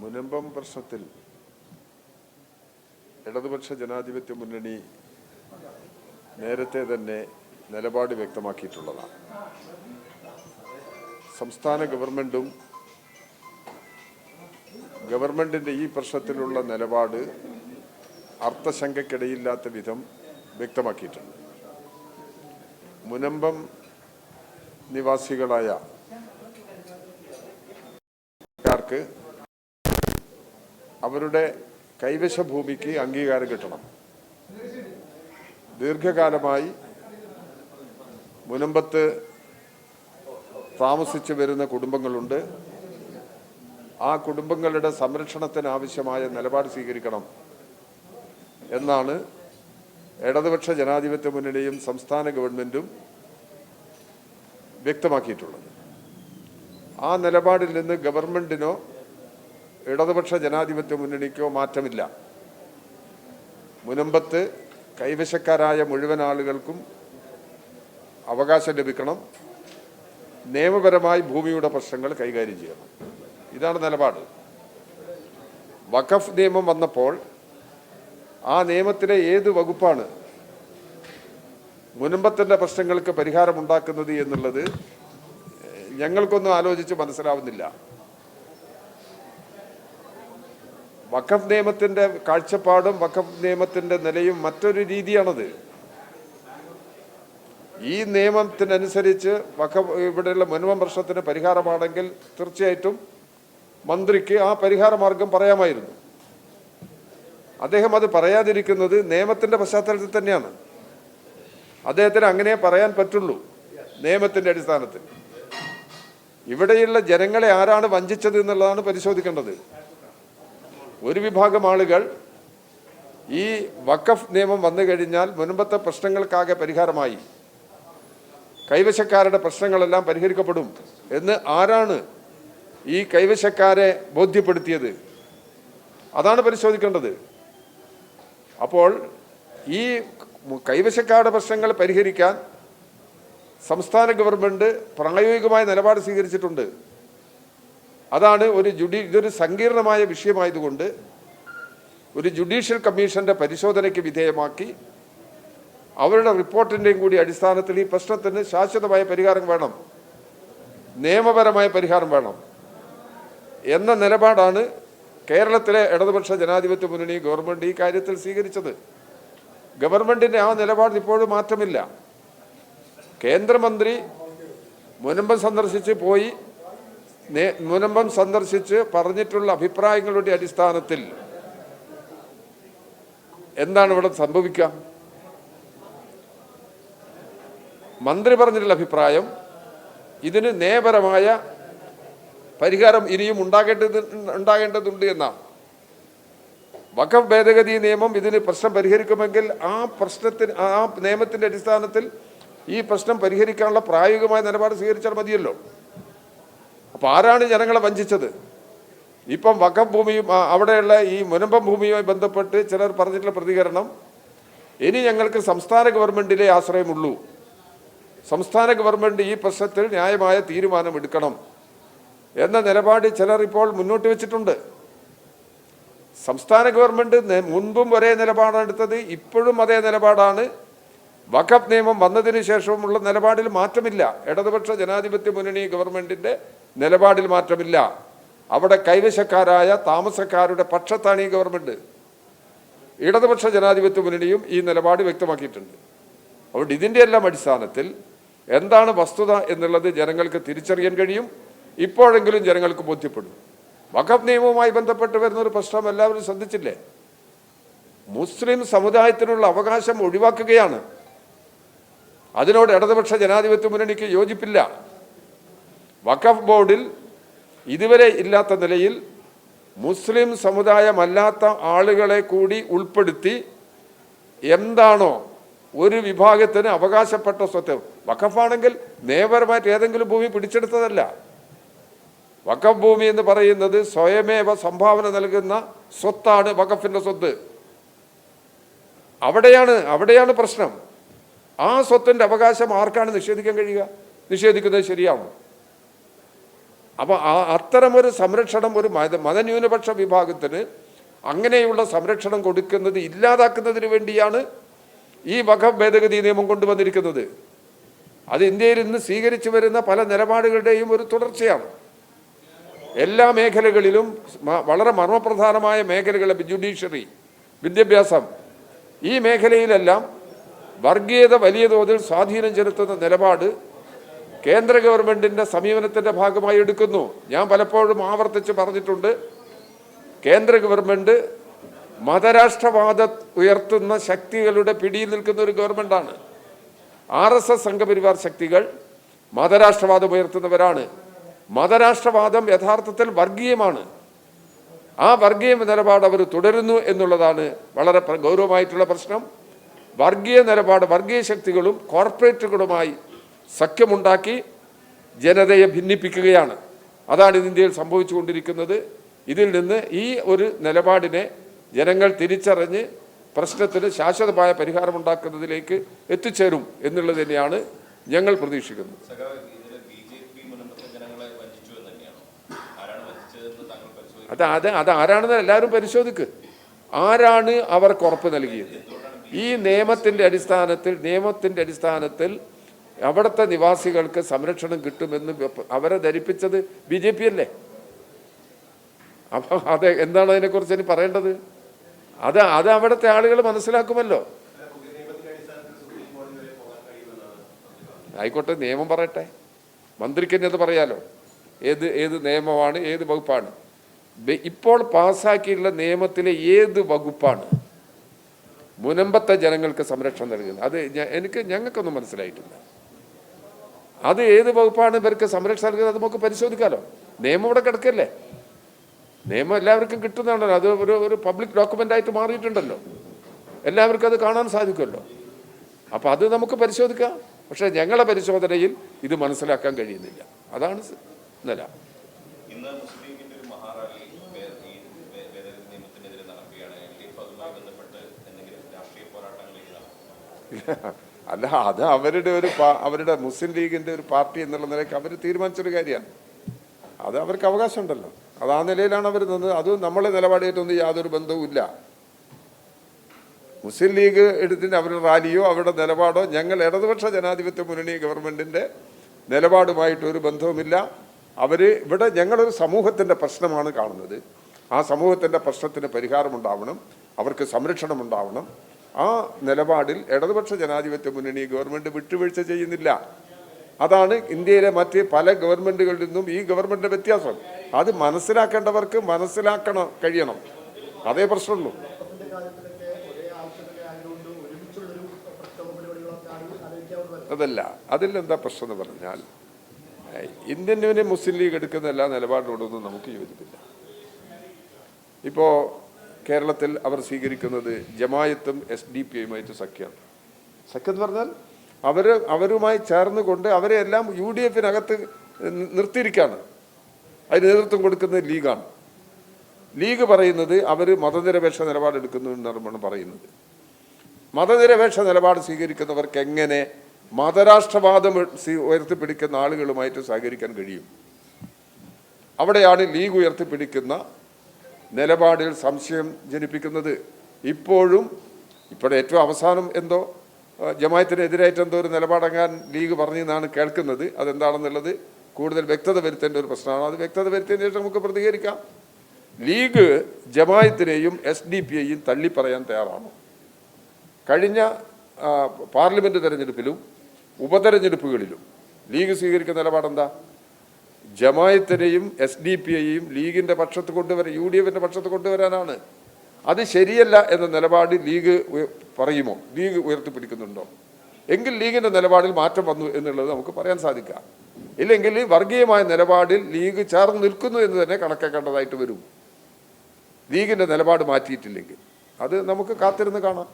മുനമ്പം പ്രശ്നത്തിൽ ഇടതുപക്ഷ ജനാധിപത്യ മുന്നണി നേരത്തെ തന്നെ നിലപാട് വ്യക്തമാക്കിയിട്ടുള്ളതാണ്. സംസ്ഥാന ഗവൺമെന്റിന്റെ ഈ പ്രശ്നത്തിലുള്ള നിലപാട് അർത്ഥശങ്കയ്ക്കിടയില്ലാത്ത വിധം വ്യക്തമാക്കിയിട്ടുണ്ട്. മുനമ്പം നിവാസികളായ അവരുടെ കൈവശ ഭൂമിക്ക് അംഗീകാരം കിട്ടണം. ദീർഘകാലമായി മുനമ്പത്ത് താമസിച്ചു വരുന്ന കുടുംബങ്ങളുണ്ട്. ആ കുടുംബങ്ങളുടെ സംരക്ഷണത്തിനാവശ്യമായ നിലപാട് സ്വീകരിക്കണം എന്നാണ് ഇടതുപക്ഷ ജനാധിപത്യ മുന്നണിയും സംസ്ഥാന ഗവൺമെന്റും വ്യക്തമാക്കിയിട്ടുള്ളത്. ആ നിലപാടിൽ നിന്ന് ഗവൺമെന്റിനോ ഇടതുപക്ഷ ജനാധിപത്യ മുന്നണിക്കോ മാറ്റമില്ല. മുനമ്പത്ത് കൈവശക്കാരായ മുഴുവൻ ആളുകൾക്കും അവകാശം ലഭിക്കണം. നിയമപരമായി ഭൂമിയുടെ പ്രശ്നങ്ങൾ കൈകാര്യം ചെയ്യണം. ഇതാണ് നിലപാട്. വഖഫ് നിയമം വന്നപ്പോൾ ആ നിയമത്തിലെ ഏത് വകുപ്പാണ് മുനമ്പത്തിൻ്റെ പ്രശ്നങ്ങൾക്ക് പരിഹാരമുണ്ടാക്കുന്നത് എന്നുള്ളത് ഞങ്ങൾക്കൊന്നും ആലോചിച്ച് മനസ്സിലാവുന്നില്ല. വഖഫ് നിയമത്തിൻ്റെ കാഴ്ചപ്പാടും വഖഫ് നിയമത്തിൻ്റെ നിലയും മറ്റൊരു രീതിയാണത്. ഈ നിയമത്തിനനുസരിച്ച് ഇവിടെയുള്ള മുനമ്പം പ്രശ്നത്തിന് പരിഹാരമാണെങ്കിൽ തീർച്ചയായിട്ടും മന്ത്രിക്ക് ആ പരിഹാര മാർഗം പറയാമായിരുന്നു. അദ്ദേഹം അത് പറയാതിരിക്കുന്നത് നിയമത്തിൻ്റെ പശ്ചാത്തലത്തിൽ തന്നെയാണ്. അദ്ദേഹത്തിന് അങ്ങനെ പറയാൻ പറ്റുള്ളൂ. നിയമത്തിൻ്റെ അടിസ്ഥാനത്തിൽ ഇവിടെയുള്ള ജനങ്ങളെ ആരാണ് വഞ്ചിച്ചത് എന്നുള്ളതാണ് പരിശോധിക്കേണ്ടത്. ഒരു വിഭാഗം ആളുകൾ ഈ വഖഫ് നിയമം വന്നു കഴിഞ്ഞാൽ മുൻപത്തെ പ്രശ്നങ്ങൾക്കാകെ പരിഹാരമായി, കൈവശക്കാരുടെ പ്രശ്നങ്ങളെല്ലാം പരിഹരിക്കപ്പെടും എന്ന് ആരാണ് ഈ കൈവശക്കാരെ ബോധ്യപ്പെടുത്തിയത്? അതാണ് പരിശോധിക്കേണ്ടത്. അപ്പോൾ ഈ കൈവശക്കാരുടെ പ്രശ്നങ്ങൾ പരിഹരിക്കാൻ സംസ്ഥാന ഗവൺമെന്റ് പ്രായോഗികമായ നിലപാട് സ്വീകരിച്ചിട്ടുണ്ട്. അതാണ് ഇതൊരു സങ്കീർണമായ വിഷയമായതുകൊണ്ട് ഒരു ജുഡീഷ്യൽ കമ്മീഷന്റെ പരിശോധനയ്ക്ക് വിധേയമാക്കി അവരുടെ റിപ്പോർട്ടിൻ്റെയും കൂടി അടിസ്ഥാനത്തിൽ ഈ പ്രശ്നത്തിന് ശാശ്വതമായ പരിഹാരം വേണം, നിയമപരമായ പരിഹാരം വേണം എന്ന നിലപാടാണ് കേരളത്തിലെ ഇടതുപക്ഷ ജനാധിപത്യ മുന്നണി ഗവൺമെന്റ് ഈ കാര്യത്തിൽ സ്വീകരിച്ചത്. ഗവൺമെന്റിന്റെ ആ നിലപാട് ഇപ്പോഴും മാറ്റമില്ല. കേന്ദ്രമന്ത്രി മുനമ്പം സന്ദർശിച്ച് പറഞ്ഞിട്ടുള്ള അഭിപ്രായങ്ങളുടെ അടിസ്ഥാനത്തിൽ എന്താണ് ഇവിടെ സംഭവിക്കുക? മന്ത്രി പറഞ്ഞിട്ടുള്ള അഭിപ്രായം ഇതിന് നിയമപരമായ പരിഹാരം ഇനിയും ഉണ്ടാകേണ്ടതുണ്ട് എന്നാണ്. വഖഫ് ഭേദഗതി നിയമം ഇതിന് പ്രശ്നം പരിഹരിക്കുമെങ്കിൽ ആ നിയമത്തിന്റെ അടിസ്ഥാനത്തിൽ ഈ പ്രശ്നം പരിഹരിക്കാനുള്ള പ്രായോഗികമായ നിലപാട് സ്വീകരിച്ചാൽ മതിയല്ലോ. അപ്പോൾ ആരാണ് ജനങ്ങളെ വഞ്ചിച്ചത്? ഇപ്പം വഖഫ് ഭൂമിയും അവിടെയുള്ള ഈ മുനമ്പം ഭൂമിയുമായി ബന്ധപ്പെട്ട് ചിലർ പറഞ്ഞിട്ടുള്ള പ്രതികരണം, ഇനി ഞങ്ങൾക്ക് സംസ്ഥാന ഗവൺമെന്റിലെ ആശ്രയമുള്ളൂ, സംസ്ഥാന ഗവൺമെന്റ് ഈ പ്രശ്നത്തിൽ ന്യായമായ തീരുമാനമെടുക്കണം എന്ന നിലപാട് ചിലർ ഇപ്പോൾ മുന്നോട്ട് വെച്ചിട്ടുണ്ട്. സംസ്ഥാന ഗവൺമെന്റ് മുൻപും ഒരേ നിലപാടാണ് എടുത്തത്, ഇപ്പോഴും അതേ നിലപാടാണ്. വഖഫ് നിയമം വന്നതിന് ശേഷമുള്ള നിലപാടിൽ മാറ്റമില്ല. ഇടതുപക്ഷ ജനാധിപത്യ മുന്നണി ഗവൺമെന്റിന്റെ നിലപാടിൽ മാറ്റമില്ല. അവിടെ കൈവശക്കാരായ താമസക്കാരുടെ പക്ഷത്താണ് ഈ ഗവൺമെന്റ്. ഇടതുപക്ഷ ജനാധിപത്യ മുന്നണിയും ഈ നിലപാട് വ്യക്തമാക്കിയിട്ടുണ്ട്. അതുകൊണ്ട് ഇതിൻ്റെ എല്ലാം അടിസ്ഥാനത്തിൽ എന്താണ് വസ്തുത എന്നുള്ളത് ജനങ്ങൾക്ക് തിരിച്ചറിയാൻ കഴിയും. ഇപ്പോഴെങ്കിലും ജനങ്ങൾക്ക് ബോധ്യപ്പെടും. വഖഫ് നിയമവുമായി ബന്ധപ്പെട്ട് വരുന്നൊരു പ്രശ്നം എല്ലാവരും ശ്രദ്ധിച്ചില്ലേ? മുസ്ലിം സമുദായത്തിനുള്ള അവകാശം ഒഴിവാക്കുകയാണ്. അതിനോട് ഇടതുപക്ഷ ജനാധിപത്യ മുന്നണിക്ക് യോജിപ്പില്ല. വഖഫ് ബോർഡിൽ ഇതുവരെ ഇല്ലാത്ത നിലയിൽ മുസ്ലിം സമുദായമല്ലാത്ത ആളുകളെ കൂടി ഉൾപ്പെടുത്തി എന്താണോ ഒരു വിഭാഗത്തിന് അവകാശപ്പെട്ട സ്വത്ത്, വഖഫാണെങ്കിൽ നിയമപരമായിട്ട് ഏതെങ്കിലും ഭൂമി പിടിച്ചെടുത്തതല്ല. വഖഫ് ഭൂമി എന്ന് പറയുന്നത് സ്വയമേവ സംഭാവന നൽകുന്ന സ്വത്താണ്, വഖഫിന്റെ സ്വത്ത്. അവിടെയാണ് പ്രശ്നം. ആ സ്വത്തിന്റെ അവകാശം ആർക്കാണ് നിഷേധിക്കാൻ കഴിയുക? നിഷേധിക്കുന്നത് ശരിയാണോ? അപ്പോൾ അത്തരമൊരു സംരക്ഷണം ഒരു മതന്യൂനപക്ഷ വിഭാഗത്തിന് അങ്ങനെയുള്ള സംരക്ഷണം കൊടുക്കുന്നത് ഇല്ലാതാക്കുന്നതിന് വേണ്ടിയാണ് ഈ വഖഫ് ഭേദഗതി നിയമം കൊണ്ടുവന്നിരിക്കുന്നത്. അത് ഇന്ത്യയിൽ ഇന്ന് സ്വീകരിച്ചു വരുന്ന പല നിലപാടുകളുടെയും ഒരു തുടർച്ചയാണ്. എല്ലാ മേഖലകളിലും വളരെ മർമ്മപ്രധാനമായ മേഖലകളെ ജുഡീഷ്യറി, വിദ്യാഭ്യാസം, ഈ മേഖലയിലെല്ലാം വർഗീയത വലിയ തോതിൽ സ്വാധീനം ചെലുത്തുന്ന നിലപാട് കേന്ദ്ര ഗവൺമെൻറ്റിൻ്റെ സമീപനത്തിൻ്റെ ഭാഗമായി എടുക്കുന്നു. ഞാൻ പലപ്പോഴും ആവർത്തിച്ച് പറഞ്ഞിട്ടുണ്ട്, കേന്ദ്ര ഗവൺമെൻറ് മതരാഷ്ട്രവാദം ഉയർത്തുന്ന ശക്തികളുടെ പിടിയിൽ നിൽക്കുന്ന ഒരു ഗവൺമെൻറ്റാണ്. RSS സംഘപരിവാർ ശക്തികൾ മതരാഷ്ട്രവാദം ഉയർത്തുന്നവരാണ്. മതരാഷ്ട്രവാദം യഥാർത്ഥത്തിൽ വർഗീയമാണ്. ആ വർഗീയ നിലപാട് അവർ തുടരുന്നു എന്നുള്ളതാണ് വളരെ ഗൗരവമായിട്ടുള്ള പ്രശ്നം. വർഗീയ നിലപാട് വർഗീയ ശക്തികളും കോർപ്പറേറ്റുകളുമായി സഖ്യമുണ്ടാക്കി ജനതയെ ഭിന്നിപ്പിക്കുകയാണ്. അതാണ് ഇന്ത്യയിൽ സംഭവിച്ചുകൊണ്ടിരിക്കുന്നത്. ഇതിൽ നിന്ന് ഈ ഒരു നിലപാടിനെ ജനങ്ങൾ തിരിച്ചറിഞ്ഞ് പ്രശ്നത്തിന് ശാശ്വതമായ പരിഹാരമുണ്ടാക്കുന്നതിലേക്ക് എത്തിച്ചേരും എന്നുള്ളത് തന്നെയാണ് ഞങ്ങൾ പ്രതീക്ഷിക്കുന്നത്. അത് ആരാണെന്ന് എല്ലാവരും പരിശോധിക്ക്. ആരാണ് അവർക്ക് ഉറപ്പ് നൽകിയത്? ഈ നിയമത്തിൻ്റെ അടിസ്ഥാനത്തിൽ അവിടുത്തെ നിവാസികൾക്ക് സംരക്ഷണം കിട്ടുമെന്ന് അവരെ ധരിപ്പിച്ചത് BJP അല്ലേ? അപ്പം അത് എന്താണ് അതിനെക്കുറിച്ച് ഇനി പറയേണ്ടത്? അത് അവിടുത്തെ ആളുകൾ മനസ്സിലാക്കുമല്ലോ. ആയിക്കോട്ടെ, നിയമം പറയട്ടെ, മന്ത്രിക്ക് തന്നെ അത് പറയാലോ. ഏത് നിയമമാണ്, ഏത് വകുപ്പാണ്? ഇപ്പോൾ പാസ്സാക്കിയുള്ള നിയമത്തിലെ ഏത് വകുപ്പാണ് മുനമ്പത്തെ ജനങ്ങൾക്ക് സംരക്ഷണം നൽകുന്നത്? അത് ഞങ്ങൾക്കൊന്നും മനസ്സിലായിട്ടില്ല. അത് ഏത് വകുപ്പാണ് ഇവർക്ക് സംരക്ഷണം നൽകുന്നത്? അത് നമുക്ക് പരിശോധിക്കാമല്ലോ. നിയമം ഇവിടെ കിടക്കല്ലേ? നിയമം എല്ലാവർക്കും കിട്ടുന്നതാണല്ലോ. അത് ഒരു പബ്ലിക് ഡോക്യുമെൻ്റ് ആയിട്ട് മാറിയിട്ടുണ്ടല്ലോ. എല്ലാവർക്കും അത് കാണാൻ സാധിക്കുമല്ലോ. അപ്പോൾ അത് നമുക്ക് പരിശോധിക്കാം. പക്ഷേ ഞങ്ങളെ പരിശോധനയിൽ ഇത് മനസ്സിലാക്കാൻ കഴിയുന്നില്ല. അതാണ് നില. അല്ല, അത് അവരുടെ മുസ്ലിം ലീഗിൻ്റെ ഒരു പാർട്ടി എന്നുള്ള നിലയ്ക്ക് അവർ തീരുമാനിച്ചൊരു കാര്യമാണ്. അത് അവർക്ക് അവകാശമുണ്ടല്ലോ. അത് ആ നിലയിലാണ് അവർ നിന്നത്. അതും നമ്മളെ നിലപാടായിട്ടൊന്നും യാതൊരു ബന്ധവുമില്ല. മുസ്ലിം ലീഗ് എടുത്തിട്ട് അവരുടെ റാലിയോ അവരുടെ നിലപാടോ ഞങ്ങൾ ഇടതുപക്ഷ ജനാധിപത്യ മുന്നണി ഗവൺമെൻറ്റിൻ്റെ നിലപാടുമായിട്ടൊരു ബന്ധവുമില്ല. ഇവിടെ ഞങ്ങളൊരു സമൂഹത്തിൻ്റെ പ്രശ്നമാണ് കാണുന്നത്. ആ സമൂഹത്തിൻ്റെ പ്രശ്നത്തിന് പരിഹാരമുണ്ടാവണം, അവർക്ക് സംരക്ഷണം ഉണ്ടാവണം. ആ നിലപാടിൽ ഇടതുപക്ഷ ജനാധിപത്യ മുന്നണി ഗവൺമെൻറ് വിട്ടുവീഴ്ച ചെയ്യുന്നില്ല. അതാണ് ഇന്ത്യയിലെ മറ്റ് പല ഗവൺമെൻറ്റുകളിൽ നിന്നും ഈ ഗവൺമെൻറ്റിൻ്റെ വ്യത്യാസം. അത് മനസ്സിലാക്കേണ്ടവർക്ക് കഴിയണം. അതേ പ്രശ്നമുള്ളൂ. അതിലെന്താ പ്രശ്നം എന്ന് പറഞ്ഞാൽ, ഇന്ത്യൻ യൂണിയൻ മുസ്ലിം ലീഗ് എടുക്കുന്ന എല്ലാ നിലപാടിനോടൊന്നും നമുക്ക് യോജിപ്പില്ല. ഇപ്പോൾ കേരളത്തിൽ അവർ സ്വീകരിക്കുന്നത് ജമായത്തും SDPയുമായിട്ട് സഖ്യമാണ്. സഖ്യം എന്ന് പറഞ്ഞാൽ അവരുമായി ചേർന്നുകൊണ്ട് അവരെ എല്ലാം UDFനകത്ത് നിർത്തിയിരിക്കുകയാണ്. അതിന് നേതൃത്വം കൊടുക്കുന്നത് ലീഗാണ്. ലീഗ് പറയുന്നത് അവർ മതനിരപേക്ഷ നിലപാടെടുക്കുന്നു എന്നാണ് പറയുന്നത്. മതനിരപേക്ഷ നിലപാട് സ്വീകരിക്കുന്നവർക്ക് എങ്ങനെ മതരാഷ്ട്രവാദം ഉയർത്തിപ്പിടിക്കുന്ന ആളുകളുമായിട്ട് സഹകരിക്കാൻ കഴിയും? അവിടെയാണ് ലീഗ് ഉയർത്തിപ്പിടിക്കുന്ന നിലപാടിൽ സംശയം ജനിപ്പിക്കുന്നത്. ഇപ്പോൾ ഏറ്റവും അവസാനം എന്തോ ജമായത്തിനെതിരായിട്ട് എന്തോ ഒരു നിലപാടങ്ങാൻ ലീഗ് പറഞ്ഞെന്നാണ് കേൾക്കുന്നത്. അതെന്താണെന്നുള്ളത് കൂടുതൽ വ്യക്തത വരുത്തേണ്ട ഒരു പ്രശ്നമാണ്. അത് വ്യക്തത വരുത്തിയതിന് ശേഷം നമുക്ക് പ്രതികരിക്കാം. ലീഗ് ജമായത്തിനെയും SDPയെയും തള്ളിപ്പറയാൻ തയ്യാറാണോ? കഴിഞ്ഞ പാർലമെൻറ്റ് തെരഞ്ഞെടുപ്പിലും ഉപതെരഞ്ഞെടുപ്പുകളിലും ലീഗ് സ്വീകരിക്കുന്ന നിലപാടെന്താ? ജമായത്തിനെയും SDPയെയും ലീഗിൻ്റെ പക്ഷത്ത് UDFൻ്റെ പക്ഷത്ത് കൊണ്ടുവരാനാണ്. അത് ശരിയല്ല എന്ന നിലപാട് ലീഗ് പറയുമോ? ലീഗ് ഉയർത്തിപ്പിടിക്കുന്നുണ്ടോ? എങ്കിൽ ലീഗിൻ്റെ നിലപാടിൽ മാറ്റം വന്നു എന്നുള്ളത് നമുക്ക് പറയാൻ സാധിക്കാം. ഇല്ലെങ്കിൽ വർഗീയമായ നിലപാടിൽ ലീഗ് ചേർന്ന് നിൽക്കുന്നു എന്ന് തന്നെ കണക്കാക്കേണ്ടതായിട്ട് വരും. ലീഗിൻ്റെ നിലപാട് മാറ്റിയിട്ടില്ലെങ്കിൽ അത് നമുക്ക് കാത്തിരുന്ന് കാണാം.